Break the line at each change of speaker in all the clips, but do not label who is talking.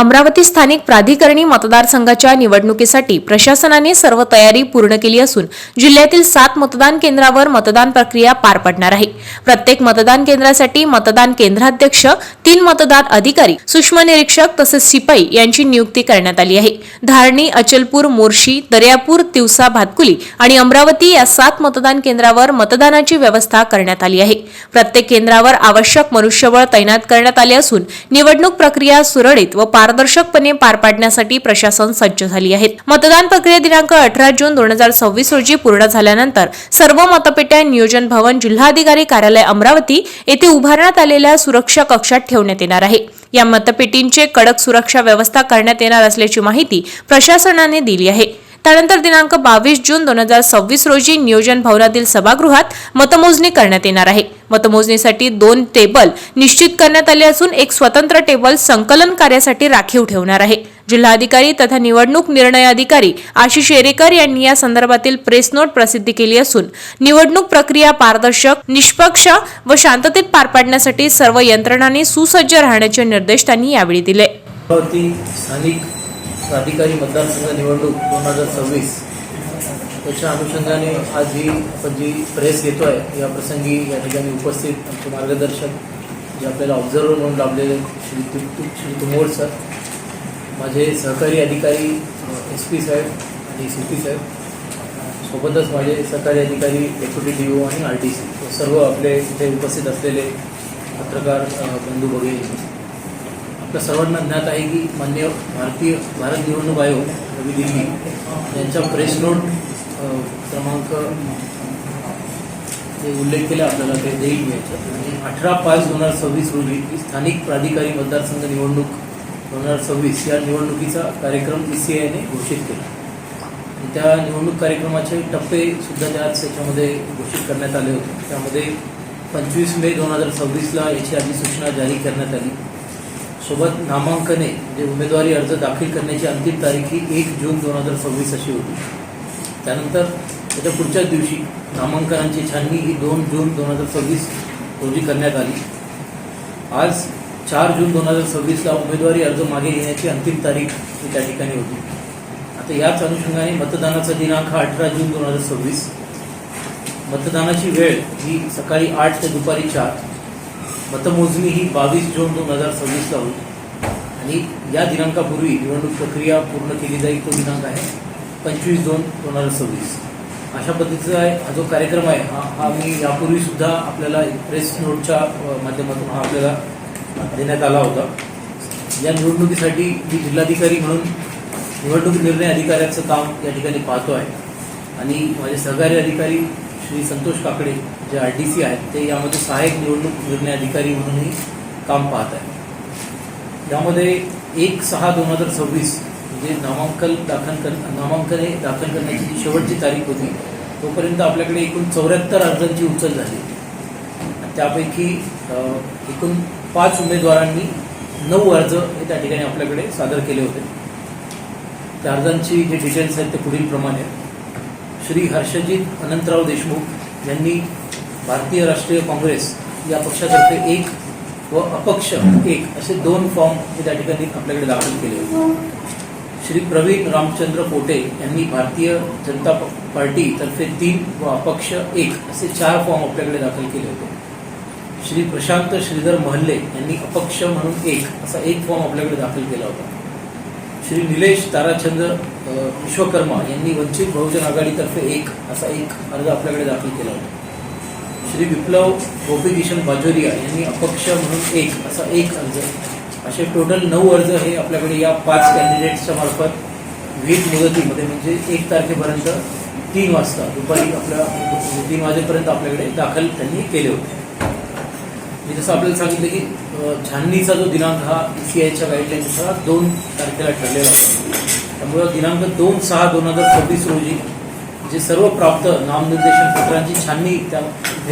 अमरावती स्थानिक प्राधिकरणी मतदारसंघाच्या निवडणुकीसाठी प्रशासनाने सर्व तयारी पूर्ण केली असून जिल्ह्यातील 7 मतदान केंद्रावर मतदान प्रक्रिया पार पडणार आहे। प्रत्येक मतदान केंद्रासाठी मतदान केंद्राध्यक्ष, 3 मतदान अधिकारी, सूक्ष्म निरीक्षक तसेच शिपाई यांची नियुक्ती करण्यात आली आहे। धारणी, अचलपूर, मोर्शी, दर्यापूर, तिवसा, भातकुली आणि अमरावती या 7 मतदान केंद्रावर मतदानाची व्यवस्था करण्यात आली आहे। प्रत्येक केंद्रावर आवश्यक मनुष्यबळ तैनात करण्यात आले असून निवडणूक प्रक्रिया सुरळीत व पारदर्शकपणे पार पाडण्यासाठी प्रशासन सज्ज झाली आहे। मतदान प्रक्रिया दिनांक 18 जून 2026 रोजी पूर्ण झाल्यानंतर सर्व मतपेट्या नियोजन भवन, जिल्हाधिकारी कार्यालय अमरावती येथे उभारण्यात आलेल्या सुरक्षा कक्षात ठेवण्यात येणार आहे। या मतपेटींचे कडक सुरक्षा व्यवस्था करण्यात येणार असल्याची माहिती प्रशासनाने दिली आहे। त्यानंतर दिनांक 22 जून 2026 रोजी नियोजन भवनातील सभागृहात मतमोजणी करण्यात येणार आहे। मतमोजणीसाठी 2 टेबल निश्चित करण्यात आले असून एक स्वतंत्र टेबल संकलन कार्यासाठी राखीव ठेवणार आहे। जिल्हाधिकारी तथा निवडणूक निर्णय अधिकारी आशिष येरेकर यांनी या संदर्भातील प्रेस नोट प्रसिद्ध केली असून निवडणूक प्रक्रिया पारदर्शक, निष्पक्ष व शांततेत पार पाडण्यासाठी सर्व यंत्रणांनी सुसज्ज राहण्याचे निर्देश त्यांनी यावेळी दिले।
प्राधिकारी मतदारसंघ निवडणूक 2026 त्याच्या अनुषंगाने आज आपण जी प्रेस घेतोय या प्रसंगी या ठिकाणी उपस्थित आमचे मार्गदर्शक जे आपल्याला ऑब्झर्वर म्हणून लाभलेले श्री तुमोर सर, माझे सहकारी अधिकारी SP साहेब आणि CP साहेब, सोबतच माझे सहकारी अधिकारी डेप्युटी DO आणि RTC सर्व आपले इथे उपस्थित असलेले पत्रकार बंधू भगिनी, आपल्या सर्वांना ज्ञात आहे की मान्य भारत निवडणूक आयोग नवी दिल्ली यांच्या प्रेस नोट क्रमांक जे उल्लेख केला आपल्याला ते देईल घ्यायचं आणि 18/5/2026 रोजी स्थानिक प्राधिकारी मतदारसंघ निवडणूक 2026 या निवडणुकीचा कार्यक्रम ECIने घोषित केला। त्या निवडणूक कार्यक्रमाचे टप्पे सुद्धा त्याच्यामध्ये घोषित करण्यात आले होते। त्यामध्ये 25 मे 2026ला याची अधिसूचना जारी करण्यात आली। सोबत नामांकने म्हणजे उमेदवारी अर्ज दाखल करण्याची अंतिम तारीख ही 1 जून 2026 अशी होती। त्यानंतर त्याच्या पुढच्याच दिवशी नामांकनांची छाननी ही 2 जून 2026 रोजी करण्यात आली। आज 4 जून 2026ला उमेदवारी अर्ज मागे घेण्याची अंतिम तारीख ही त्या ठिकाणी होती। आता याच अनुषंगाने मतदानाचा दिनांक 18 जून 2026, मतदानाची वेळ ही सकाळी 8 ते दुपारी 4, मतमोजणी ही 22 जून 2026ला होईल आणि या दिनांकापूर्वी निवडणूक प्रक्रिया पूर्ण केली जाईल। तो दिनांक आहे 25 जून 2026। अशा पद्धतीचा हा जो कार्यक्रम आहे हा मी यापूर्वी सुद्धा आपल्याला प्रेस नोटच्या माध्यमातून हा आपल्याला देण्यात आला होता। या निवडणुकीसाठी मी जिल्हाधिकारी म्हणून निवडणूक निर्णय अधिकाऱ्याचं काम या ठिकाणी पाहतो आहे आणि माझे सहकारी अधिकारी श्री संतोष काकडे जे RTC आहेत ते यामध्ये सहाय्यक निवडणूक निर्णय अधिकारी म्हणूनही काम पाहत आहेत। यामध्ये 1/6/2026 म्हणजे नामांकने दाखल करण्याची जी शेवटची तारीख होती तोपर्यंत आपल्याकडे एकूण 74 अर्जांची उचल झाली। त्यापैकी एकूण 5 उमेदवारांनी 9 अर्ज हे त्या ठिकाणी आपल्याकडे सादर केले होते। त्या अर्जांची जे डिटेल्स आहेत ते पुढील प्रमाणे: श्री हर्षजित अनंतराव देशमुख यांनी भारतीय राष्ट्रीय काँग्रेस या पक्षातर्फे 1 व अपक्ष 1 असे 2 फॉर्म हे त्या ठिकाणी आपल्याकडे दाखल केले होते। श्री प्रवीण रामचंद्र पोटे यांनी भारतीय जनता पार्टी तर्फे 3 व अपक्ष 1 असे 4 फॉर्म आपल्याकडे दाखल केले होते। श्री प्रशांत श्रीधर महल्ले यांनी अपक्ष म्हणून 1 असा 1 फॉर्म आपल्याकडे दाखल केला होता। श्री निलेश ताराचंद्र विश्वकर्मा यांनी वंचित बहुजन आघाडीतर्फे 1 असा 1 अर्ज आपल्याकडे दाखल केला होता। श्री विप्लव गोपीकिशन बाजोरिया यांनी अपक्ष म्हणून 1 असा 1 अर्ज, असे टोटल 9 अर्ज हे आपल्याकडे या 5 कॅन्डिडेट्सच्या मार्फत विहित मुदतीमध्ये म्हणजे 1 तारखेपर्यंत 3 वाजता दुपारी 3 वाजेपर्यंत आपल्याकडे दाखल त्यांनी केले होते। मी जसं आपल्याला सांगितलं की छाननीचा जो दिनांक हा ECIच्या गाईडलाईननुसार 2 तारखेला ठरलेला होता। त्यामुळे दिनांक 2/6/2026 रोजी जे सर्व प्राप्त नामनिर्देशन पत्रांची छाननी त्या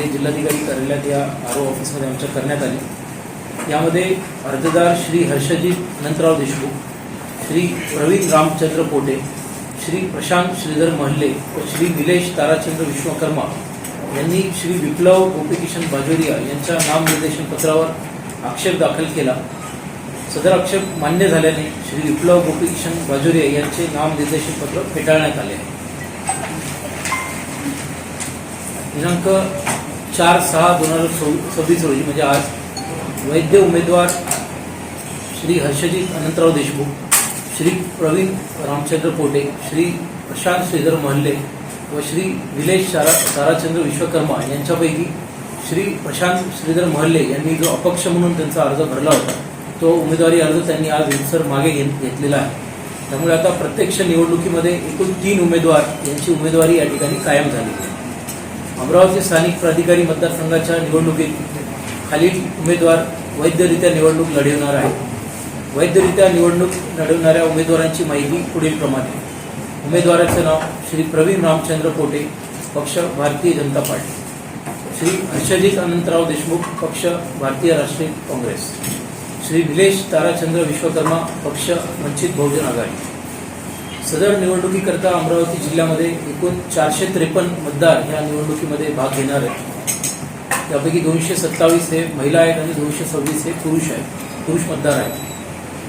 जिल्हाधिकारी कार्यालयात या RO ऑफिसमध्ये आमच्या करण्यात आली। यामध्ये अर्जदार श्री हर्षजित अनंतराव देशमुख, श्री प्रवीण रामचंद्र पोटे, श्री प्रशांत श्रीधर महल्ले व श्री निलेश ताराचंद्र विश्वकर्मा यांनी श्री विप्लव गोपीकिशन बाजोरिया यांच्या नामनिर्देशन पत्रावर आक्षेप दाखल केला सदर आक्षेप मान्य झाल्याने श्री विप्लव गोपीकिशन बाजोरिया यांचे नामनिर्देशन पत्र फेटाळण्यात आले आहे. दिनांक 4/6/2026 रोजी म्हणजे आज वैद्य उमेदवार श्री हर्षजित अनंतराव देशमुख, श्री प्रवीण रामचंद्र पोटे, श्री प्रशांत श्रीधर महल्ले व श्री निलेश ताराचंद्र विश्वकर्मा यांच्यापैकी श्री प्रशांत श्रीधर महल्ले यांनी जो अपक्ष म्हणून त्यांचा अर्ज भरला होता तो उमेदवारी अर्ज त्यांनी आज रितसर मागे घेतलेला आहे. त्यामुळे आता प्रत्यक्ष निवडणुकीमध्ये एकूण 3 उमेदवार यांची उमेदवारी या ठिकाणी कायम झाली. अमरावती स्थानिक प्राधिकारी मतदारसंघाच्या निवडणुकीत खालील उमेदवार वैधरित्या निवडणूक लढवणार आहेत. वैधरित्या निवडणूक लढवणाऱ्या उमेदवारांची माहिती पुढील प्रमाणे. उमेदवाराचं नाव श्री प्रवीण रामचंद्र पोटे, पक्ष भारतीय जनता पार्टी. श्री हर्षजित अनंतराव देशमुख, पक्ष भारतीय राष्ट्रीय काँग्रेस. श्री निलेश ताराचंद्र विश्वकर्मा, पक्ष वंचित बहुजन आघाडी. सदर निवडणुकीकरता अमरावती जिल्ह्यामध्ये एकूण 453 मतदार या निवडणुकीमध्ये भाग घेणार आहेत. त्यापैकी 227 हे महिला आहेत आणि 226 हे पुरुष मतदार आहेत.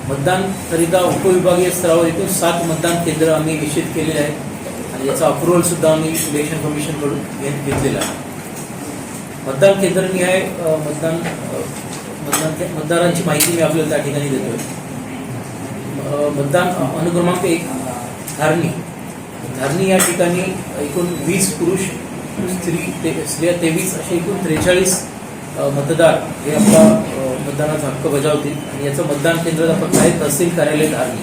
मतदानकरिता उपविभागीय स्तरावर एकूण 7 मतदान केंद्र आम्ही निश्चित केलेले आहेत आणि याचा अप्रुव्हल सुद्धा आम्ही इलेक्शन कमिशनकडून घेतलेला आहे. मतदान केंद्रनिहाय मतदारांची माहिती मी आपल्याला त्या ठिकाणी देतोय. मतदान अनुक्रमांक 1 धारणी या ठिकाणी एकूण 20 पुरुष, स्त्रिया 23 असे एकूण 43 मतदार हे आपला मतदानाचा हक्क बजावतील आणि याचं मतदान केंद्राचा पत्ता आहे तहसील कार्यालय धारणी.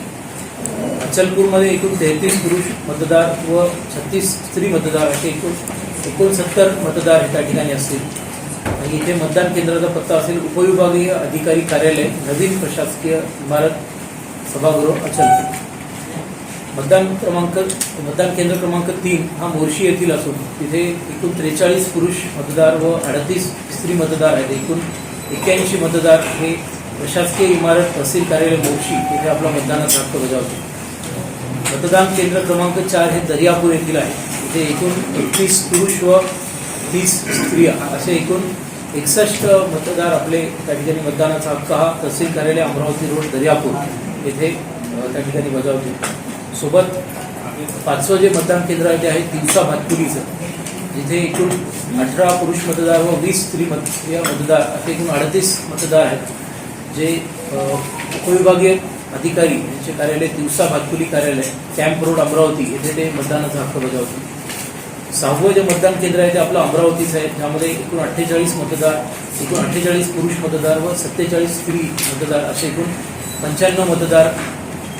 अचलपूरमध्ये एकूण 33 पुरुष मतदार व 36 स्त्री मतदार असे एकूण 69 मतदार हे त्या ठिकाणी असतील आणि इथे मतदान केंद्राचा पत्ता असेल उपविभागीय अधिकारी कार्यालय, नवीन प्रशासकीय इमारत, सभागृह, अचलपूर. मतदान केंद्र क्रमांक 3 हा मोर्शी येथील असून तिथे एकूण 43 पुरुष मतदार व 38 स्त्री मतदार आहेत. एकूण 81 मतदार हे प्रशासकीय इमारत तहसील कार्यालय मोर्शी येथे आपला मतदानाचा हक्क बजावतील. मतदान केंद्र क्रमांक 4 हे दर्यापूर येथील आहे. इथे एकूण 31 पुरुष व 30 स्त्रिया असे एकूण 61 मतदार आपले त्या ठिकाणी मतदानाचा हक्क हा तहसील कार्यालय अमरावती रोड दर्यापूर येथे त्या ठिकाणी बजावतील. सोबत 5वं जे मतदान केंद्र आहे ते आहे दिवसा भातकुलीचं, जिथे एकूण 18 पुरुष मतदार व 20 स्त्री मतदार असे एकूण 38 मतदार आहेत जे उपविभागीय अधिकारी यांचे कार्यालय दिवसा भातकुली कार्यालय, कॅम्प रोड, अमरावती येथे ते मतदानाचा हक्क बजावतील. 6वं जे मतदान केंद्र आहे ते आपलं अमरावतीचं आहे. त्यामध्ये एकूण 48 मतदार, एकूण 48 पुरुष मतदार व 47 स्त्री मतदार असे एकूण 95 मतदार.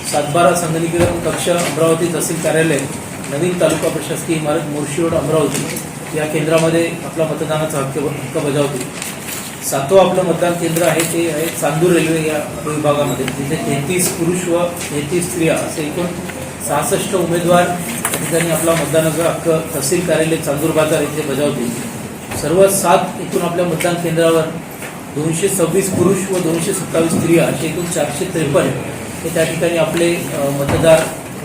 7/12 संगणकीकरण कक्ष, अमरावती तहसील कार्यालय, नवीन तालुका प्रशासकीय इमारत, मोर्शी रोड, अमरावती या केंद्रामध्ये आपला मतदानाचा हक्क बजावतील. 7वं आपलं मतदान केंद्र आहे ते आहे चांदूर रेल्वे या विभागामध्ये, जिथे 33 पुरुष व 33 स्त्रिया असे एकूण 66 उमेदवार या ठिकाणी आपला मतदानाचा हक्क तहसील कार्यालय चांदूर बाजार येथे बजावतील. सर्व 7 एकूण आपल्या मतदान केंद्रावर 226 पुरुष व 227 स्त्रिया असे एकूण 453 हे त्या ठिकाणी आपले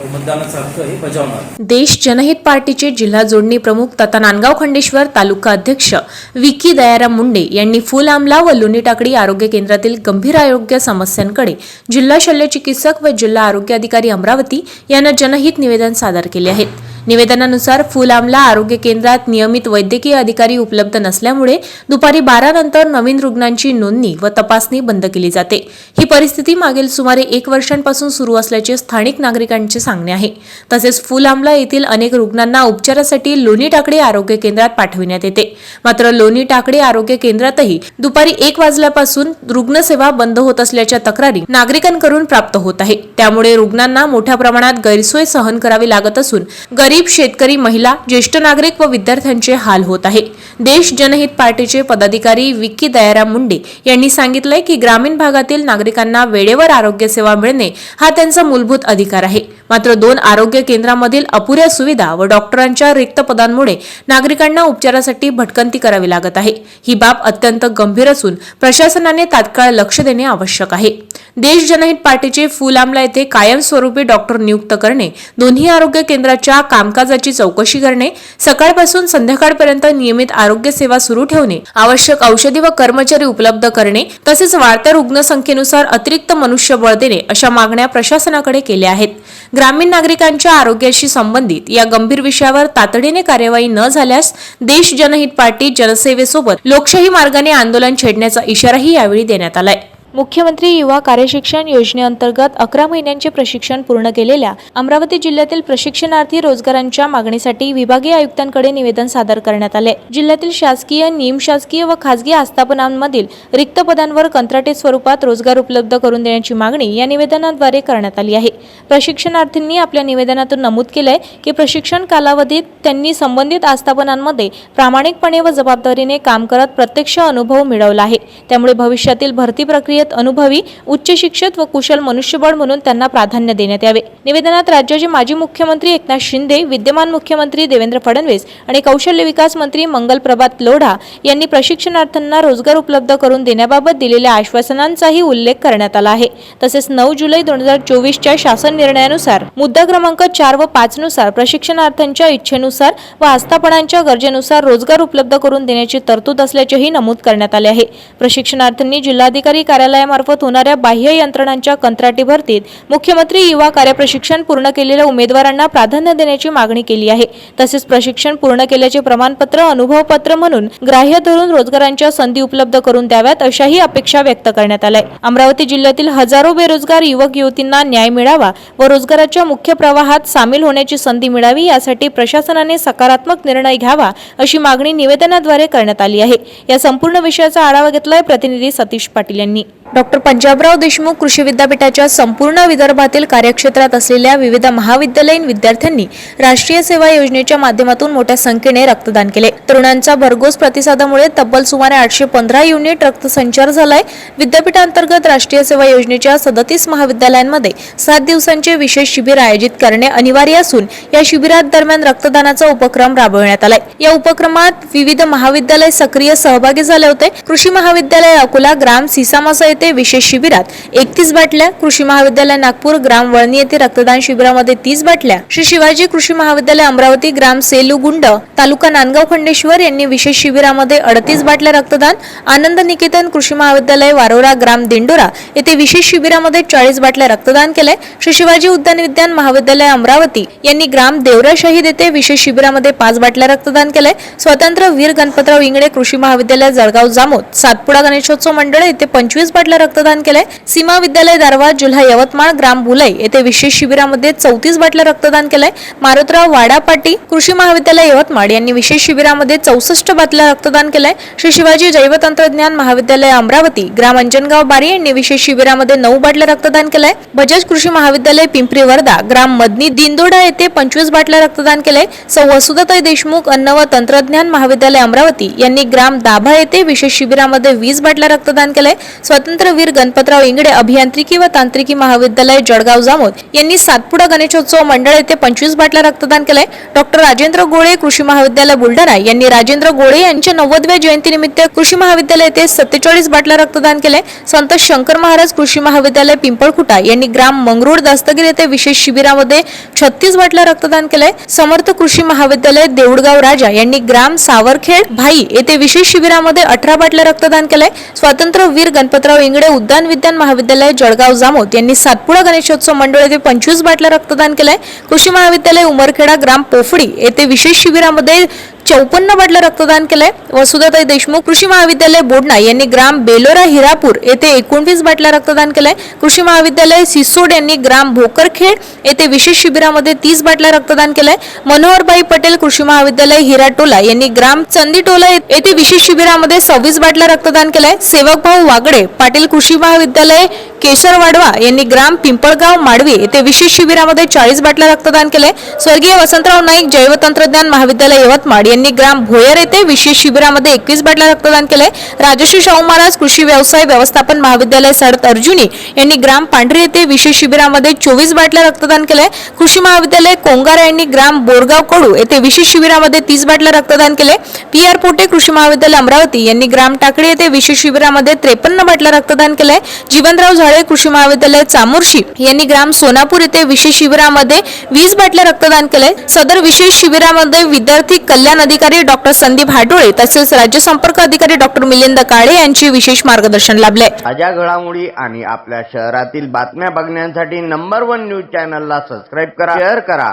मतदानाचा हक्क हे बजावणार.
देश जनहित पार्टीचे जिल्हा जोडणी प्रमुख तथा नांदगाव खंडेश्वर तालुका अध्यक्ष विकी दयाराम मुंडे यांनी फुल आमला व लोणी टाकळी आरोग्य केंद्रातील गंभीर आरोग्य समस्यांकडे जिल्हा शल्य चिकित्सक व जिल्हा आरोग्य अधिकारी अमरावती यांना जनहित निवेदन सादर केले आहेत. निवेदनानुसार फुल आमला आरोग्य केंद्रात नियमित वैद्यकीय अधिकारी उपलब्ध नसल्यामुळे दुपारी 12 नंतर नवीन रुग्णांची नोंदणी व तपासणी बंद केली जाते. ही परिस्थिती मागील सुमारे 1 वर्षांपासून सुरू असल्याचे स्थानिक नागरिकांचे सांगणे आहे. तसेच फुल आमला येथील अनेक रुग्णांना उपचारासाठी लोणी टाकळी आरोग्य केंद्रात पाठविण्यात येते. मात्र लोणी टाकळी आरोग्य केंद्रातही दुपारी 1 वाजल्यापासून रुग्णसेवा बंद होत असल्याच्या तक्रारी नागरिकांकडून प्राप्त होत आहे. त्यामुळे रुग्णांना मोठ्या प्रमाणात गैरसोय सहन करावी लागत असून गरीब शेतकरी, महिला, ज्येष्ठ नागरिक व विद्यार्थ्यांचे हाल होत आहे. देश जनहित पार्टीचे पदाधिकारी विकी दयाराम मुंडे यांनी सांगितले की ग्रामीण भागातील नागरिकांना वेळेवर आरोग्य सेवा मिळणे हा त्यांचा मूलभूत अधिकार आहे. मात्र 2 आरोग्य केंद्रांमधील अपुऱ्या सुविधा व डॉक्टरांच्या रिक्त पदांमुळे नागरिकांना उपचारासाठी भटकंती करावी लागत आहे। ही बाब अत्यंत गंभीर असून प्रशासनाने तात्काळ लक्ष देणे आवश्यक आहे। देश जनहित पार्टीचे फूल आमला येथे कायमस्वरूपी डॉक्टर नियुक्त करणे, दोन्ही आरोग्य केंद्राच्या कामकाजाची चौकशी करणे, सकाळपासून संध्याकाळपर्यंत नियमित आरोग्य सेवा सुरू ठेवणे, आवश्यक औषधी व कर्मचारी उपलब्ध करणे तसेच वाढत्या रुग्णसंख्येनुसार अतिरिक्त मनुष्यबळ देणे अशा मागण्या प्रशासनाकडे केल्या आहेत। ग्रामीण नागरिकांच्या आरोग्याशी संबंधित या गंभीर विषयावर तातडीने कार्यवाही न झाल्यास देश जनहित पार्टी जनसेवेसोबत लोकशाही मार्गाने आंदोलन छेडण्याचा इशाराही यावेळी देण्यात आलाय। मुख्यमंत्री युवा कार्यशिक्षण योजनेअंतर्गत 11 महिन्यांचे प्रशिक्षण पूर्ण केलेल्या अमरावती जिल्ह्यातील प्रशिक्षणार्थी रोजगारांच्या मागणीसाठी विभागीय आयुक्तांकडे निवेदन सादर करण्यात आले। जिल्ह्यातील शासकीय, निमशासकीय व खासगी आस्थापनांमधील रिक्त पदांवर कंत्राटी स्वरूपात रोजगार उपलब्ध करून देण्याची मागणी या निवेदनाद्वारे करण्यात आली आहे। प्रशिक्षणार्थींनी आपल्या निवेदनातून नमूद केले की प्रशिक्षण कालावधीत त्यांनी संबंधित आस्थापनांमध्ये प्रामाणिकपणे व जबाबदारीने काम करत प्रत्यक्ष अनुभव मिळवला आहे। त्यामुळे भविष्यातील भरती प्रक्रियेत अनुभवी, उच्च शिक्षित व कुशल मनुष्यबळ म्हणून त्यांना प्राधान्य देण्यात यावे। निवेदनात राज्याचे माजी मुख्यमंत्री एकनाथ शिंदे, विद्यमान मुख्यमंत्री देवेंद्र फडणवीस आणि कौशल्य विकास मंत्री मंगल प्रभात लोढा यांनी प्रशिक्षणार्थींना रोजगार उपलब्ध करून देण्याबाबत दिलेल्या आश्वासनांचाही उल्लेख करण्यात आला आहे। तसेच 9 जुलै 2024च्या शासन निर्णयानुसार मुद्दा क्रमांक 4 व 5 नुसार प्रशिक्षणार्थ्यांच्या इच्छेनुसार व आस्थापनांच्या गरजेनुसार रोजगार उपलब्ध करून देण्याची तरतूद असल्याचेही नमूद करण्यात आले आहे। प्रशिक्षणार्थींनी जिल्हाधिकारी कार्यालयामार्फत होणाऱ्या बाह्य यंत्रणांच्या कंत्राटी भरतीत मुख्यमंत्री युवा कार्यप्रशिक्षण पूर्ण केलेल्या उमेदवारांना प्राधान्य देण्याची मागणी केली आहे। तसेच प्रशिक्षण पूर्ण केल्याचे प्रमाणपत्र, अनुभवपत्र म्हणून ग्राह्य धरून रोजगारांच्या संधी उपलब्ध करून द्याव्यात अशाही अपेक्षा व्यक्त करण्यात आल्या। अमरावती जिल्ह्यातील हजारो बेरोजगार युवक युवतींना न्याय मिळावा व रोजगाराच्या मुख्य प्रवाहात सामील होण्याची संधी मिळावी यासाठी प्रशासनाने सकारात्मक निर्णय घ्यावा अशी मागणी निवेदनाद्वारे करण्यात आली आहे। या संपूर्ण विषयाचा आढावा घेतलाय प्रतिनिधी सतीश पाटील यांनी। डॉक्टर पंजाबराव देशमुख कृषी विद्यापीठाच्या संपूर्ण विदर्भातील कार्यक्षेत्रात असलेल्या विविध महाविद्यालयीन विद्यार्थ्यांनी राष्ट्रीय सेवा योजनेच्या माध्यमातून मोठ्या संख्येने रक्तदान केले। तरुणांच्या भरघोस प्रतिसादामुळे तब्बल सुमारे 815 युनिट रक्तसंचार झालाय। विद्यापीठांतर्गत राष्ट्रीय सेवा योजनेच्या 37 महाविद्यालयांमध्ये 7 दिवसांचे विशेष शिबिर आयोजित करणे अनिवार्य असून या शिबिरात दरम्यान रक्तदानाचा उपक्रम राबवण्यात आलाय। या उपक्रमात विविध महाविद्यालय सक्रिय सहभागी झाले होते। कृषी महाविद्यालय अकोला ग्राम सीसामासा येथे विशेष शिबिरात 31 बाटल्या, कृषी महाविद्यालय नागपूर ग्राम वळणी येथे रक्तदान शिबिरामध्ये 30 बाटल्या, श्री शिवाजी कृषी महाविद्यालय अमरावती ग्राम सेलुगुंड तालुका नांदगाव खंडेश्वर यांनी विशेष शिबिरामध्ये 38 बाटल्या रक्तदान, आनंद निकेतन कृषी महाविद्यालय वारोरा ग्राम दिंडोरा येथे विशेष शिबिरामध्ये 40 बाटल्या रक्तदान केले। श्री शिवाजी उद्यान विज्ञान महाविद्यालय अमरावती यांनी ग्राम देवरा शहीद येथे विशेष शिबिरामध्ये 5 बाटल्या रक्तदान केले। स्वतंत्र वीर गणपतराव इंगळे कृषी महाविद्यालय जळगाव जामोद सातपुडा गणेशोत्सव मंडळ येथे 25 बाटल्या रक्तदान केले। सीमा विद्यालय दारवा जिल्हा यवतमाळ ग्राम बुलई येथे विशेष शिबिरामध्ये 34 बाटल्या रक्तदान केले। मारुतराव वाडापाटी कृषी महाविद्यालय यवतमाळ यांनी विशेष शिबिरामध्ये 64 बाटल्या रक्तदान केले। श्री शिवाजी जैवतंत्रज्ञान महाविद्यालय अमरावती ग्राम अंजनगाव बारी यांनी विशेष शिबिरामध्ये 9 बाटल्या रक्तदान केले। बजाज कृषी महाविद्यालय पिंपरी वर्धा ग्राम मदनी दिंदोडा येथे 25 बाटल्या रक्तदान केले। सौ वसुधाताई देशमुख अन्न व तंत्रज्ञान महाविद्यालय अमरावती यांनी ग्राम दाभा येथे विशेष शिबिरामध्ये 20 बाटल्या रक्तदान केले। स्वतंत्र वीर गणपतराव इंगळे अभियांत्रिकी व तांत्रिकी महाविद्यालय जळगाव जामोद यांनी सातपुडा गणेशोत्सव मंडळ येथे 25 बाटल्या रक्तदान केले। डॉक्टर राजेंद्र गोळे कृषी महाविद्यालय बुलढाणा यांनी राजेंद्र गोळे यांच्या 90व्या जयंतीनिमित्त कृषी महाविद्यालय येथे 47 बाटल्या रक्तदान केले। संत शंकर महाराज कृषी महाविद्यालय पिंपळखुटा यांनी ग्राम मंगरूळ दस्तगीर येथे विशेष शिबिरामध्ये 36 बाटल्या रक्तदान केले। समर्थ कृषी महाविद्यालय देऊळगाव राजा यांनी ग्राम सावरखेड भाई येथे विशेष शिबिरामध्ये 18 बाटल्या रक्तदान केले। स्वतंत्र वीर गणपतराव इंगळे उद्यान विज्ञान महाविद्यालय जळगाव जामोद यांनी सातपुडा गणेशोत्सव मंडळ येथे 25 बाटल्या रक्तदान केले। कृषी महाविद्यालय उमरखेडा ग्राम पोफडी येथे विशेष शिबिरामध्ये 54 बाटल्या रक्तदान केले। वसुधाताई देशमुख कृषी महाविद्यालय बोडणा यांनी ग्राम बेलोरा हिरापूर येथे 19 बाटल्या रक्तदान केले। कृषी महाविद्यालय सिसोड यांनी ग्राम भोकरखेड येथे विशेष शिबिरामध्ये 30 बाटल्या रक्तदान केले। मनोहरबाई पटेल कृषी महाविद्यालय हिराटोला यांनी ग्राम चंदीटोला येथे विशेष शिबिरामध्ये 26 बाटल्या रक्तदान केले। सेवकभाऊ वागडे पाटील कृषी महाविद्यालय केशरवाडवा यांनी ग्राम पिंपळगाव माडवी येथे विशेष शिबिरामध्ये 40 बाटल्या रक्तदान केले। स्वर्गीय वसंतराव नाईक जैवतंत्रज्ञान महाविद्यालय यवतमाळ यांनी यांनी ग्राम भोयर येथे विशेष शिबिरामध्ये 21 बाटल्या रक्तदान केले. राजश्री शाहू महाराज कृषी व्यवसाय व्यवस्थापन महाविद्यालय सडत अर्जुनी यांनी ग्राम पांढरी येथे विशेष शिबिरामध्ये 24 बाटल्या रक्तदान केले. कृषी महाविद्यालय कोंगारा यांनी ग्राम बोरगाव कडू येथे विशेष शिबिरामध्ये 30 बाटल्या रक्तदान केले. PR पोटे कृषी महाविद्यालय अमरावती यांनी ग्राम टाकळी येथे विशेष शिबिरामध्ये 53 बाटल्या रक्तदान केले. जीवनराव झाळे कृषी महाविद्यालय चामोर्शी यांनी ग्राम सोनापूर येथे विशेष शिबिरामध्ये 20 बाटल्या रक्तदान केले. सदर विशेष शिबिरामध्ये विद्यार्थी कल्याण अधिकारी डॉक्टर संदीप हाडोळे तसेच राज्य संपर्क अधिकारी डॉक्टर मिलिंद काळे यांचे विशेष मार्गदर्शन लाभले.
ताज्या घडामोडी आणि आपल्या शहरातील बातम्या बघण्यासाठी नंबर 1 न्यूज चॅनलला सबस्क्राईब करा, शेअर करा,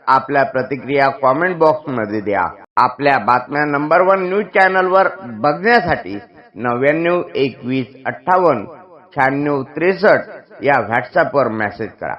आपल्या प्रतिक्रिया कॉमेंट बॉक्स मध्ये द्या. आपल्या बातम्या नंबर 1 न्यूज चॅनलवर बघण्यासाठी 99 21 58 96 63 या व्हॉट्सअपवर मेसेज करा.